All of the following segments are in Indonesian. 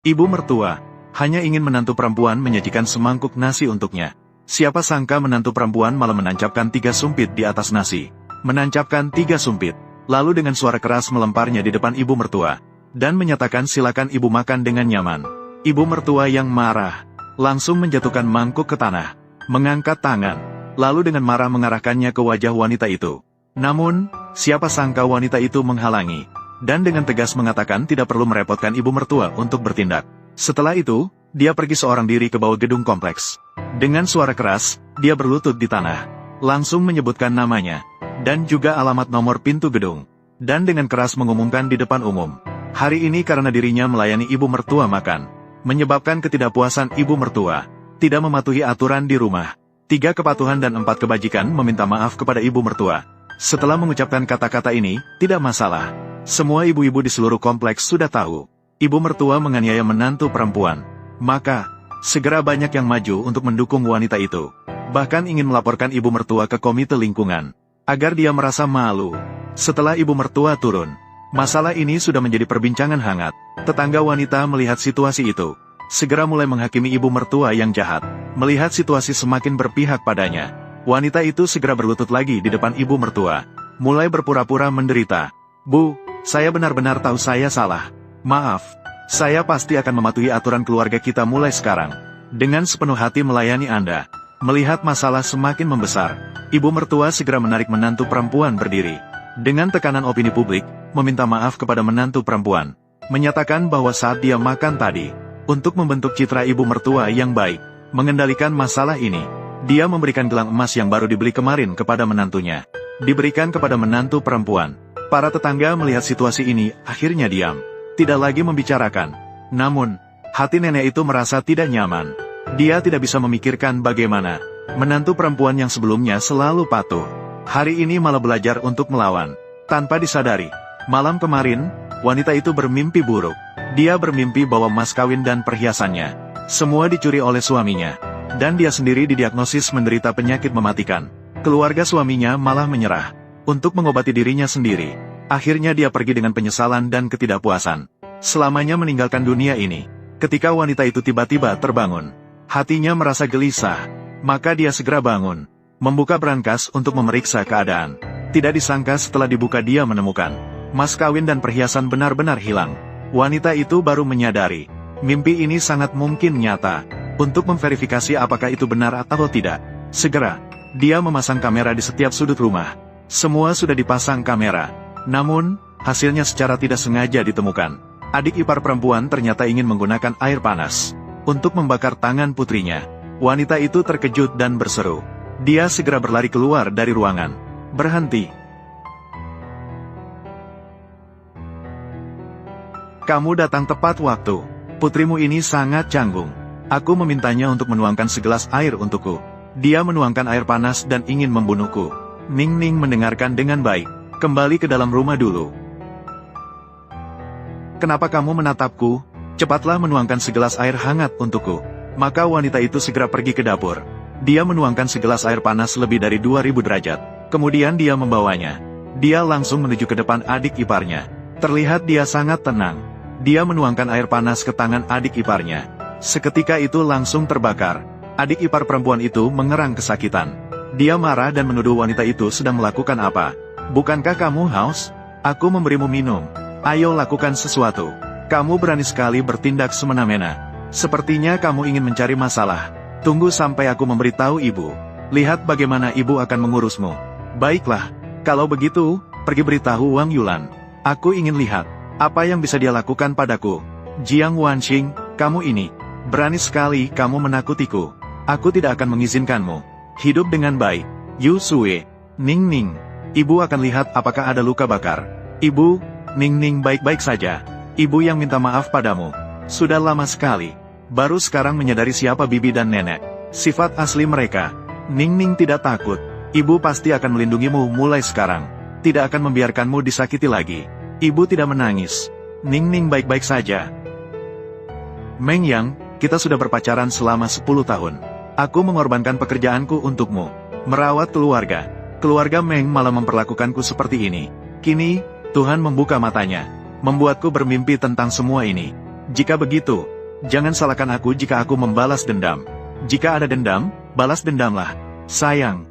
Ibu mertua hanya ingin menantu perempuan menyajikan semangkuk nasi untuknya. Siapa sangka menantu perempuan malah menancapkan 3 sumpit di atas nasi. Menancapkan 3 sumpit, lalu dengan suara keras melemparnya di depan ibu mertua. Dan menyatakan silakan ibu makan dengan nyaman. Ibu mertua yang marah, langsung menjatuhkan mangkuk ke tanah. Mengangkat tangan, lalu dengan marah mengarahkannya ke wajah wanita itu. Namun, siapa sangka wanita itu menghalangi. Dan dengan tegas mengatakan tidak perlu merepotkan ibu mertua untuk bertindak. Setelah itu, dia pergi seorang diri ke bawah gedung kompleks. Dengan suara keras, dia berlutut di tanah. Langsung menyebutkan namanya, dan juga alamat nomor pintu gedung. Dan dengan keras mengumumkan di depan umum. Hari ini karena dirinya melayani ibu mertua makan. Menyebabkan ketidakpuasan ibu mertua. Tidak mematuhi aturan di rumah. 3 kepatuhan dan 4 kebajikan meminta maaf kepada ibu mertua. Setelah mengucapkan kata-kata ini, tidak masalah. Semua ibu-ibu di seluruh kompleks sudah tahu. Ibu mertua menganiaya menantu perempuan. Maka, segera banyak yang maju untuk mendukung wanita itu. Bahkan ingin melaporkan ibu mertua ke komite lingkungan. Agar dia merasa malu. Setelah ibu mertua turun, masalah ini sudah menjadi perbincangan hangat. Tetangga wanita melihat situasi itu. Segera mulai menghakimi ibu mertua yang jahat. Melihat situasi semakin berpihak padanya. Wanita itu segera berlutut lagi di depan ibu mertua. Mulai berpura-pura menderita. Bu, saya benar-benar tahu saya salah. Maaf, saya pasti akan mematuhi aturan keluarga kita mulai sekarang. Dengan sepenuh hati melayani Anda. Melihat masalah semakin membesar, ibu mertua segera menarik menantu perempuan berdiri. Dengan tekanan opini publik, meminta maaf kepada menantu perempuan. Menyatakan bahwa saat dia makan tadi, untuk membentuk citra ibu mertua yang baik, mengendalikan masalah ini, dia memberikan gelang emas yang baru dibeli kemarin kepada menantunya. Diberikan kepada menantu perempuan. Para tetangga melihat situasi ini, akhirnya diam. Tidak lagi membicarakan. Namun, hati nenek itu merasa tidak nyaman. Dia tidak bisa memikirkan bagaimana menantu perempuan yang sebelumnya selalu patuh. Hari ini malah belajar untuk melawan. Tanpa disadari, malam kemarin, wanita itu bermimpi buruk. Dia bermimpi bahwa mas kawin dan perhiasannya semua dicuri oleh suaminya. Dan dia sendiri didiagnosis menderita penyakit mematikan. Keluarga suaminya malah menyerah. Untuk mengobati dirinya sendiri, akhirnya dia pergi dengan penyesalan dan ketidakpuasan. Selamanya meninggalkan dunia ini. Ketika wanita itu tiba-tiba terbangun, hatinya merasa gelisah. Maka dia segera bangun, membuka brankas untuk memeriksa keadaan. Tidak disangka setelah dibuka dia menemukan mas kawin dan perhiasan benar-benar hilang. Wanita itu baru menyadari, mimpi ini sangat mungkin nyata. Untuk memverifikasi apakah itu benar atau tidak, segera, dia memasang kamera di setiap sudut rumah. Semua sudah dipasang kamera. Namun, hasilnya secara tidak sengaja ditemukan. Adik ipar perempuan ternyata ingin menggunakan air panas untuk membakar tangan putrinya. Wanita itu terkejut dan berseru. Dia segera berlari keluar dari ruangan. Berhenti. Kamu datang tepat waktu. Putrimu ini sangat canggung. Aku memintanya untuk menuangkan segelas air untukku. Dia menuangkan air panas dan ingin membunuhku. Ning Ning mendengarkan dengan baik. Kembali ke dalam rumah dulu. Kenapa kamu menatapku? Cepatlah menuangkan segelas air hangat untukku. Maka wanita itu segera pergi ke dapur. Dia menuangkan segelas air panas lebih dari 2000 derajat. Kemudian dia membawanya. Dia langsung menuju ke depan adik iparnya. Terlihat dia sangat tenang. Dia menuangkan air panas ke tangan adik iparnya. Seketika itu langsung terbakar. Adik ipar perempuan itu mengerang kesakitan. Dia marah dan menuduh wanita itu sedang melakukan apa. Bukankah kamu haus? Aku memberimu minum. Ayo lakukan sesuatu. Kamu berani sekali bertindak semena-mena. Sepertinya kamu ingin mencari masalah. Tunggu sampai aku memberitahu ibu. Lihat bagaimana ibu akan mengurusmu. Baiklah, kalau begitu, pergi beritahu Wang Yulan. Aku ingin lihat apa yang bisa dia lakukan padaku. Jiang Wanxing, kamu ini berani sekali kamu menakutiku. Aku tidak akan mengizinkanmu hidup dengan baik. Yu Sue, Ning Ning, ibu akan lihat apakah ada luka bakar. Ibu, Ning Ning baik-baik saja. Ibu yang minta maaf padamu. Sudah lama sekali. Baru sekarang menyadari siapa bibi dan nenek. Sifat asli mereka. Ning Ning tidak takut. Ibu pasti akan melindungimu mulai sekarang. Tidak akan membiarkanmu disakiti lagi. Ibu tidak menangis. Ning Ning baik-baik saja. Meng Yang, kita sudah berpacaran selama 10 tahun. Aku mengorbankan pekerjaanku untukmu. Merawat keluarga. Keluarga Meng malah memperlakukanku seperti ini. Kini, Tuhan membuka matanya. Membuatku bermimpi tentang semua ini. Jika begitu, jangan salahkan aku jika aku membalas dendam. Jika ada dendam, balas dendamlah. Sayang.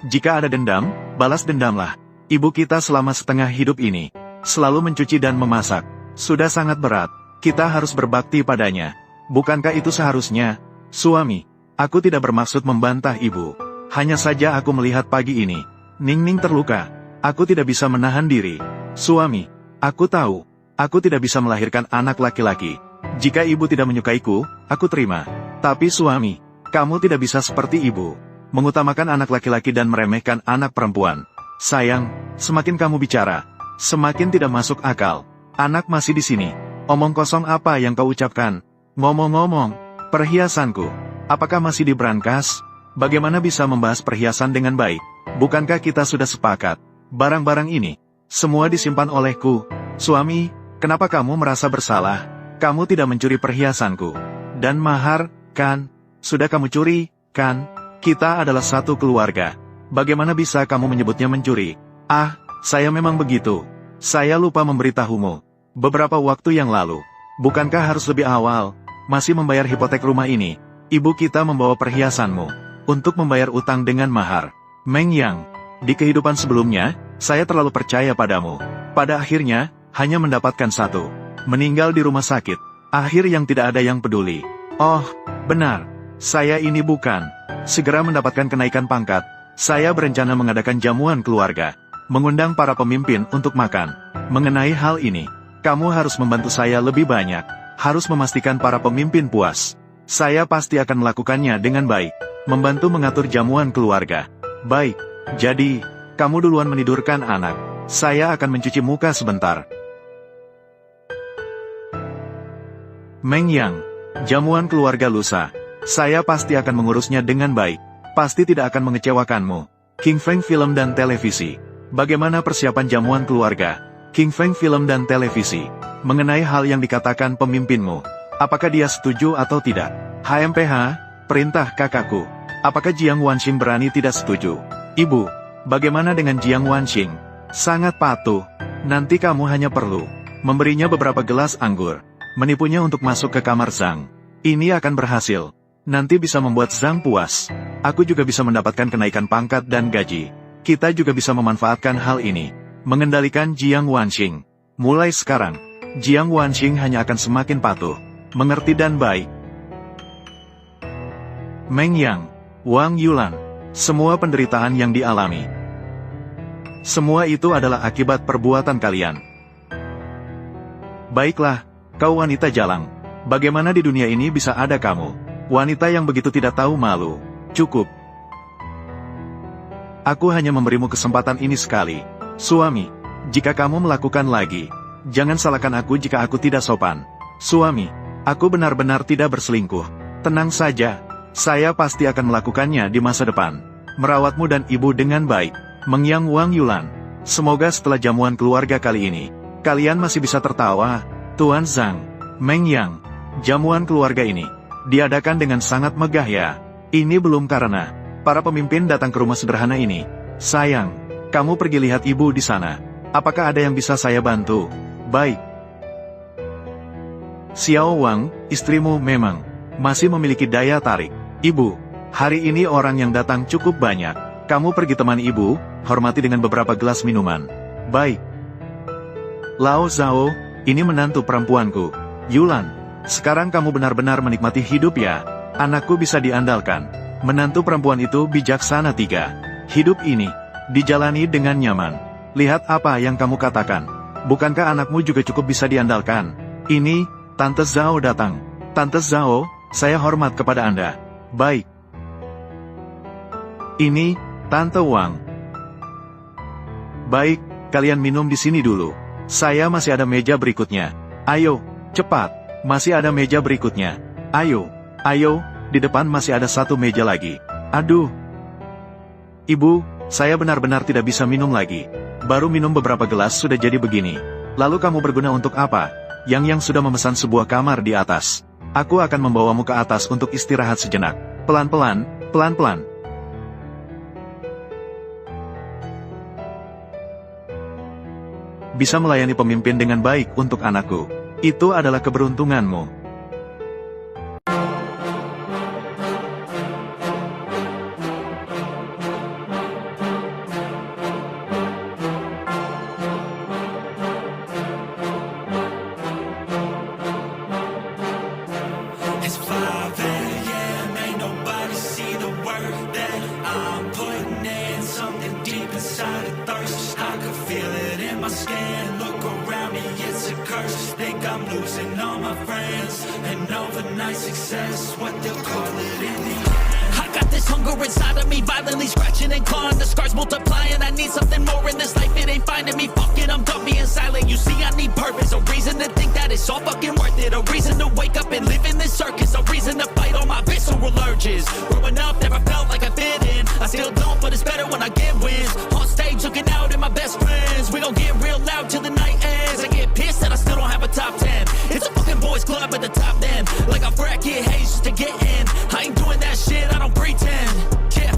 Jika ada dendam, balas dendamlah. Ibu kita selama setengah hidup ini, selalu mencuci dan memasak. Sudah sangat berat. Kita harus berbakti padanya. Bukankah itu seharusnya? Suami, aku tidak bermaksud membantah ibu. Hanya saja aku melihat pagi ini, Ningning terluka. Aku tidak bisa menahan diri. Suami, aku tahu, aku tidak bisa melahirkan anak laki-laki. Jika ibu tidak menyukaiku, aku terima. Tapi suami, kamu tidak bisa seperti ibu, mengutamakan anak laki-laki dan meremehkan anak perempuan. Sayang, semakin kamu bicara, semakin tidak masuk akal. Anak masih di sini. Omong kosong apa yang kau ucapkan? Ngomong-ngomong, perhiasanku, apakah masih di brankas? Bagaimana bisa membahas perhiasan dengan baik? Bukankah kita sudah sepakat? Barang-barang ini, semua disimpan olehku. Suami, kenapa kamu merasa bersalah? Kamu tidak mencuri perhiasanku. Dan mahar, kan? Sudah kamu curi, kan? Kita adalah satu keluarga. Bagaimana bisa kamu menyebutnya mencuri? Ah, saya memang begitu. Saya lupa memberitahumu. Beberapa waktu yang lalu, bukankah harus lebih awal, masih membayar hipotek rumah ini, ibu kita membawa perhiasanmu, untuk membayar utang dengan mahar. Meng Yang, di kehidupan sebelumnya, saya terlalu percaya padamu. Pada akhirnya, hanya mendapatkan satu. Meninggal di rumah sakit. Akhir yang tidak ada yang peduli. Oh, benar. Saya ini bukan. Segera mendapatkan kenaikan pangkat. Saya berencana mengadakan jamuan keluarga. Mengundang para pemimpin untuk makan. Mengenai hal ini, kamu harus membantu saya lebih banyak. Harus memastikan para pemimpin puas. Saya pasti akan melakukannya dengan baik. Membantu mengatur jamuan keluarga. Baik, jadi, kamu duluan menidurkan anak. Saya akan mencuci muka sebentar. Meng Yang, jamuan keluarga lusa. Saya pasti akan mengurusnya dengan baik. Pasti tidak akan mengecewakanmu. King Feng Film dan Televisi. Bagaimana persiapan jamuan keluarga? King Feng Film dan Televisi. Mengenai hal yang dikatakan pemimpinmu. Apakah dia setuju atau tidak? HMPH, perintah kakakku. Apakah Jiang Wanxing berani tidak setuju? Ibu, bagaimana dengan Jiang Wanxing? Sangat patuh. Nanti kamu hanya perlu memberinya beberapa gelas anggur. Menipunya untuk masuk ke kamar Zhang. Ini akan berhasil. Nanti bisa membuat Zhang puas. Aku juga bisa mendapatkan kenaikan pangkat dan gaji. Kita juga bisa memanfaatkan hal ini. Mengendalikan Jiang Wanxing. Mulai sekarang, Jiang Wanxing hanya akan semakin patuh, mengerti dan baik. Meng Yang, Wang Yulan, semua penderitaan yang dialami. Semua itu adalah akibat perbuatan kalian. Baiklah, kau wanita jalang. Bagaimana di dunia ini bisa ada kamu? Wanita yang begitu tidak tahu malu. Cukup. Aku hanya memberimu kesempatan ini sekali. Suami, jika kamu melakukan lagi, jangan salahkan aku jika aku tidak sopan. Suami, aku benar-benar tidak berselingkuh. Tenang saja, saya pasti akan melakukannya di masa depan. Merawatmu dan ibu dengan baik. Meng Yang Wang Yulan. Semoga setelah jamuan keluarga kali ini, kalian masih bisa tertawa. Tuan Zhang, Meng Yang, jamuan keluarga ini diadakan dengan sangat megah ya. Ini belum karena para pemimpin datang ke rumah sederhana ini. Sayang, kamu pergi lihat ibu di sana. Apakah ada yang bisa saya bantu? Baik. Xiao Wang, istrimu memang masih memiliki daya tarik. Ibu, hari ini orang yang datang cukup banyak. Kamu pergi temani ibu, hormati dengan beberapa gelas minuman. Baik. Lao Zhao, ini menantu perempuanku. Yulan, sekarang kamu benar-benar menikmati hidup ya. Anakku bisa diandalkan. Menantu perempuan itu bijaksana. 3. Hidup ini dijalani dengan nyaman. Lihat apa yang kamu katakan. Bukankah anakmu juga cukup bisa diandalkan? Ini, Tante Zhao datang. Tante Zhao, saya hormat kepada Anda. Baik. Ini, Tante Wang. Baik, kalian minum di sini dulu. Saya masih ada meja berikutnya. Ayo, cepat. Masih ada meja berikutnya. Ayo, ayo, di depan masih ada satu meja lagi. Aduh. Ibu, saya benar-benar tidak bisa minum lagi. Baru minum beberapa gelas sudah jadi begini. Lalu kamu berguna untuk apa? Yang sudah memesan sebuah kamar di atas. Aku akan membawamu ke atas untuk istirahat sejenak. Pelan-pelan, pelan-pelan. Bisa melayani pemimpin dengan baik untuk anakku. Itu adalah keberuntunganmu. It's 5 a.m. Ain't nobody see the work that I'm putting in. Something deep inside a thirst. I can feel it in my skin. Look around me, it's a curse. Think I'm losing all my friends. And overnight success, what they'll call it in the end. I got this hunger inside of me, violently scratching and clawing. The scars multiplying. I need something more in this life. It ain't finding me. Fuck it, I'm done being silent. You see, I need purpose. A reason to think that it's all fucking worth it. A reason to wake up and live in this circus. A reason to fight all my visceral urges. Growing up, never felt like I fit in. I still don't, but it's better when I get wins. On stage, looking out at my best friends. We gon' get real loud till the night ends. I get pissed that I still don't have a top 10. It's a fucking boys club at the top then. Like a frat kid haze just to get in. I ain't doing that shit, I don't pretend. Yeah,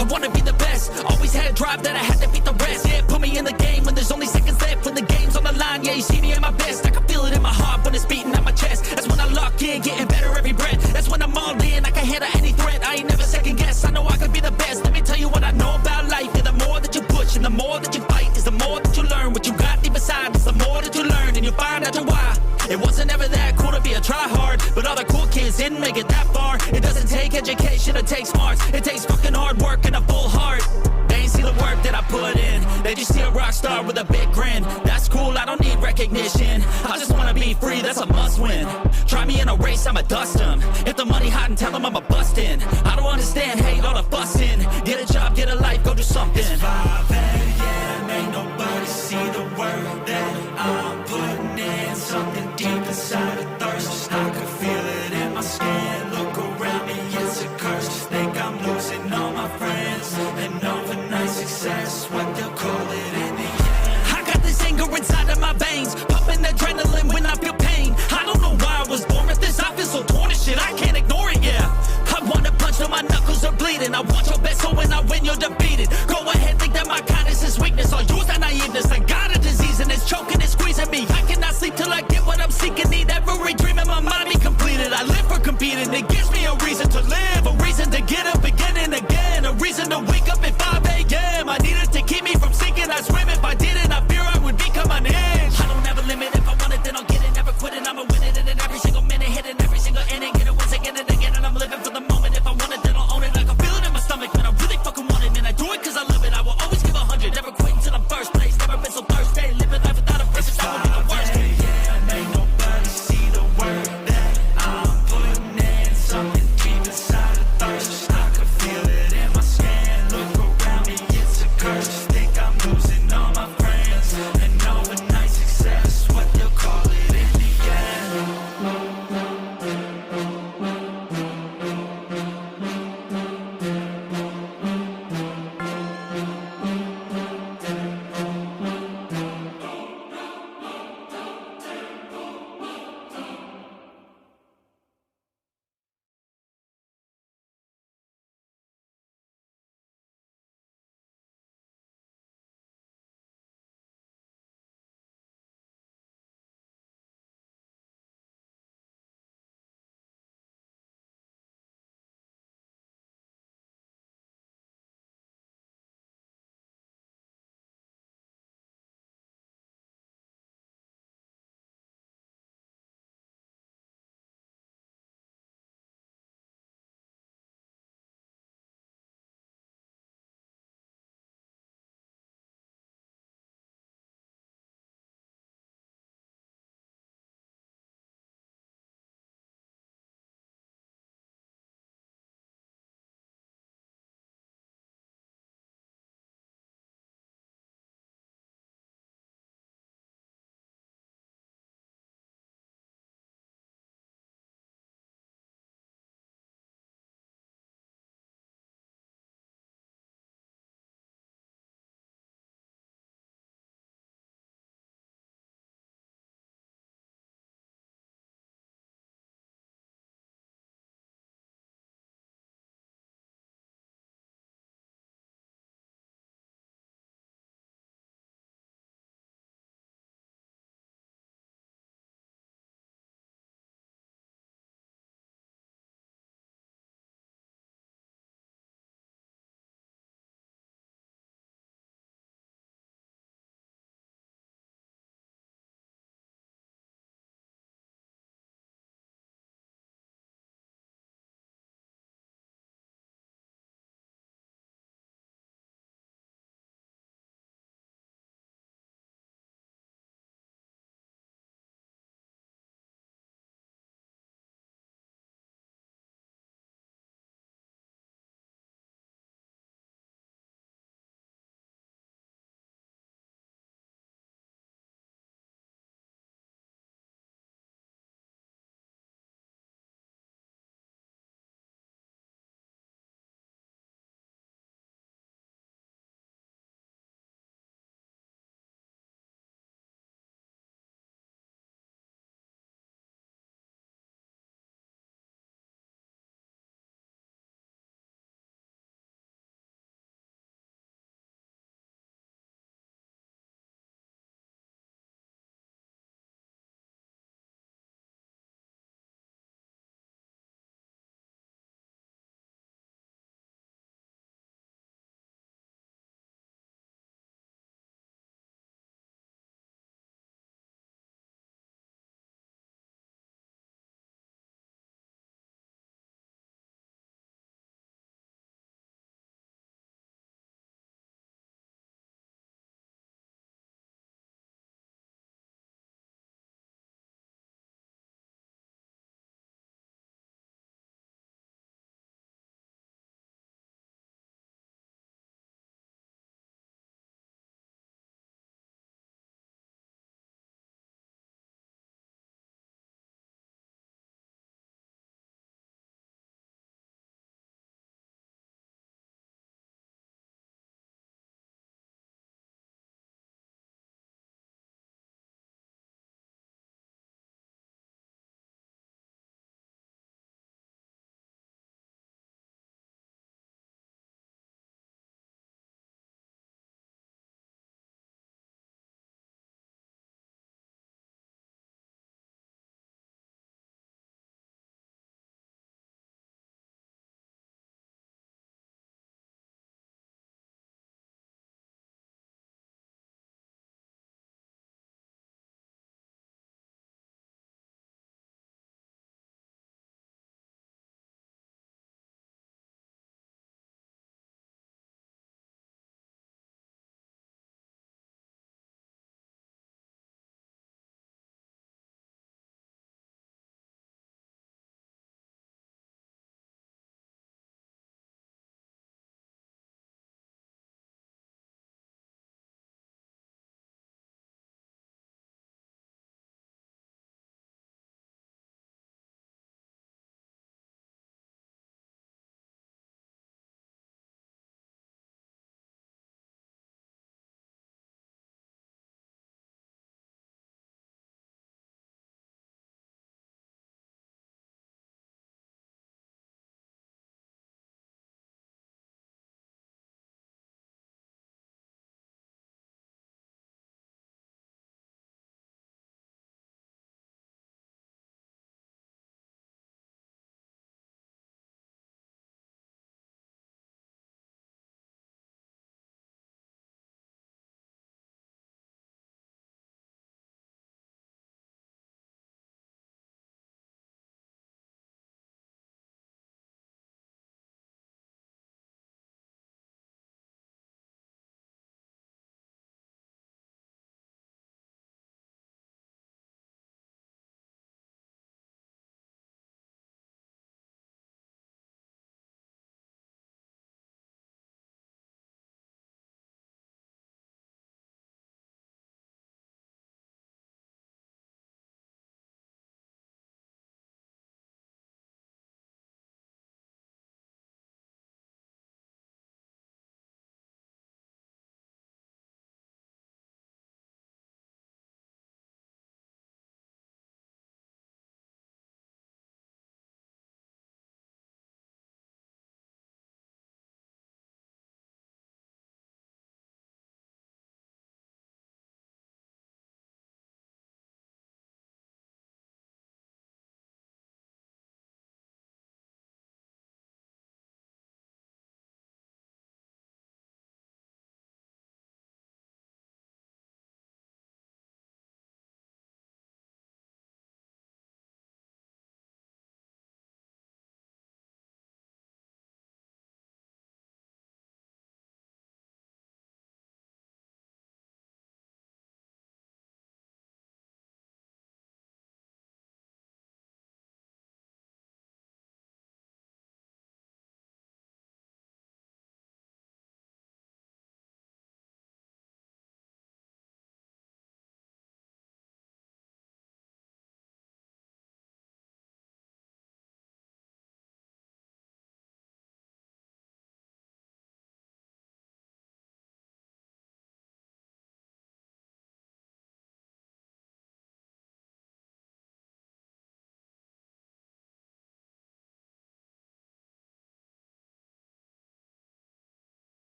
I wanna be the best. Always had a drive that I had to beat the rest. Yeah, put me in the game when there's only seconds left. When the game's on the line, yeah, you see me at my best. I can feel it in my heart when it's beating at my chest. That's when I lock in, getting better every breath. That's when I'm all in, I can handle any threat. I ain't never second guess, I know I could be the best. Let me tell you what I know about life. Yeah, the more that you push and the more that you fight is the more that you learn. What you got deep inside is the more that you learn. And you'll find out why. It wasn't ever that cool to be a try-hard, but all the cool kids didn't make it that far. It doesn't take education, it takes smarts. It takes fucking hard work and a full heart. They ain't see the work that I put in. They just see a rock star with a big grin. That's cool, I don't need recognition. I just wanna be free, that's a must win. Try me in a race, I'ma dust them. If the money hot and tell them I'ma bust in. I don't understand, hate all the fussing. Get a job, get a life, go do something. It's 5 a.m. Ain't nobody see the work that I'm putting in. Something deep inside a thirst. I can feel it in my skin. Look around me, it's a curse. Think I'm losing all my friends. And overnight success, what they'll call it in the end. I got this anger inside of my veins, pumping adrenaline when I feel pain. I don't know why I was born with this. I feel so torn and shit, I can't ignore it, yeah. I wanna punch till my knuckles are bleeding. I want your best, so when I win, you're defeated. Go ahead, think that my kindness is weakness. I'll use that naiveness. I got a disease and it's choking and squeezing me. I cannot sleep till I get what I'm seeking. Need every dream in my mind to be completed. I live for competing. It gives me a reason to live, a reason to get up again and again, a reason to wake up at 5 a.m. I need it to keep me from sinking. I swim if I didn't. I fear I would become an inch. I don't have a limit. If I want it, then I'll get it. Never quit it. I'ma win it. And in every single minute, hitting every single inning.